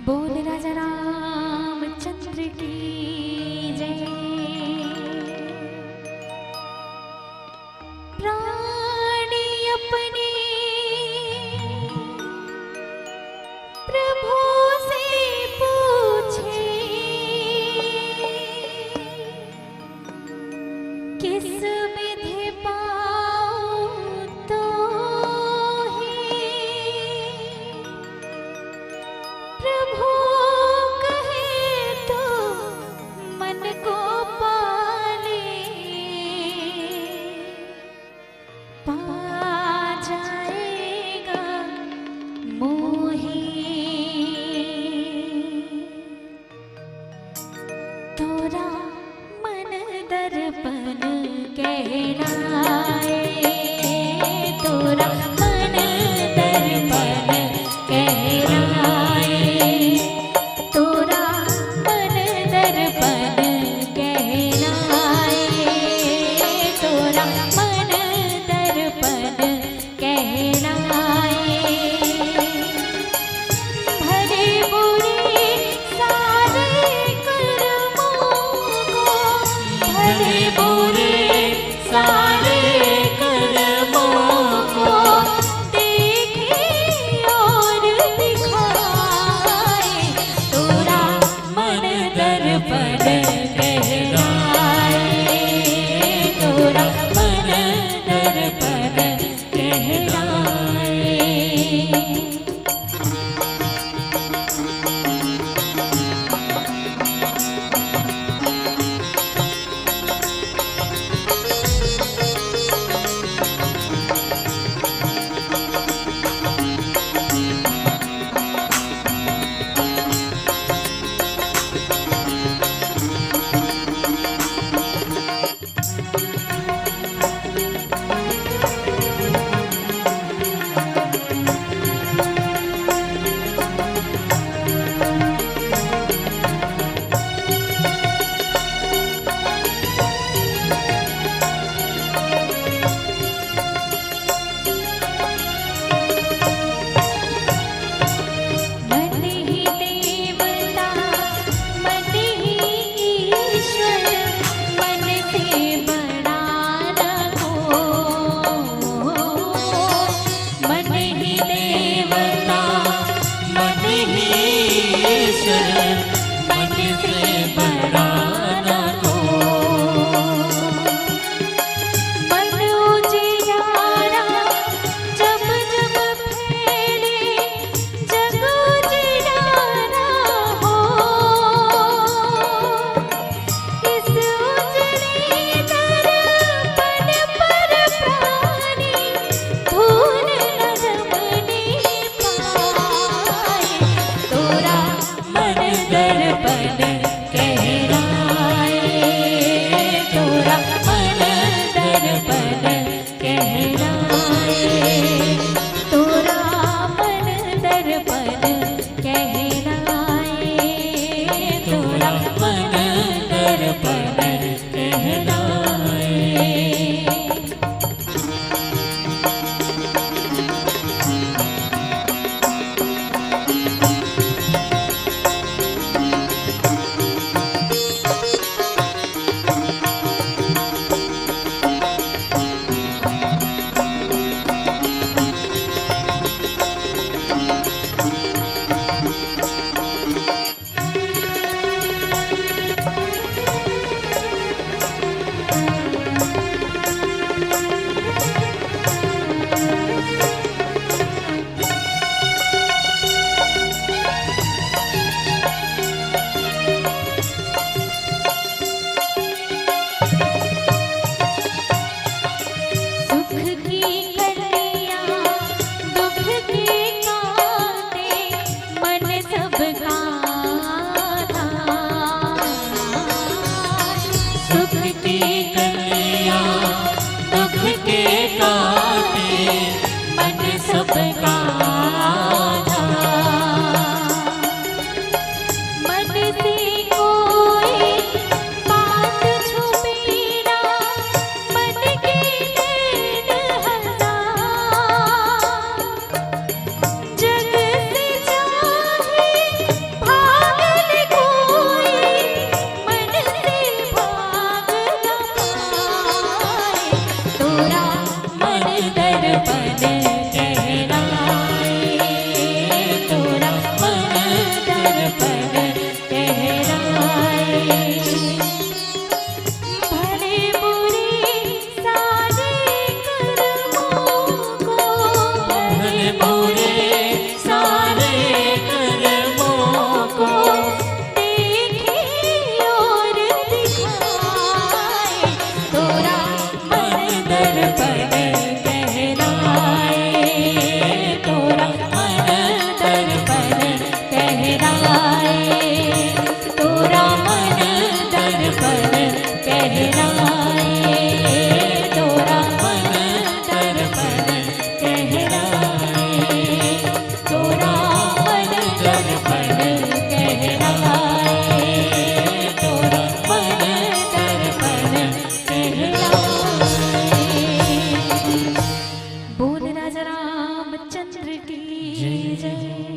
बोल राजा रामचंद्र की जय। प्राणी अपने प्रभु से पूछे, किस विधि पाऊं तो प्रभु कहे तो मन को पाले, पा जाएगा मोही। तोरा मन दर्पण कहलाए, तोरा मन दर्पण कहलाए, तोरा मन दर्पण कहलाए, तोरा मन दर्पण कहलाए। भले बुरे सारे कर्मों को, भले बुरे सारे कर्मों को देखे और दिखाए, तोरा मन दर्पण कहलाए, तोरा मन दर्पण कहलाए। तोरा मन दर्पण कहलाए, तोरा मन दर्पण कहलाए, तोरा मन दर्पण कहलाए, तोरा मन दर्पण कहलाए। बोल राजा रामचंद्र की जय।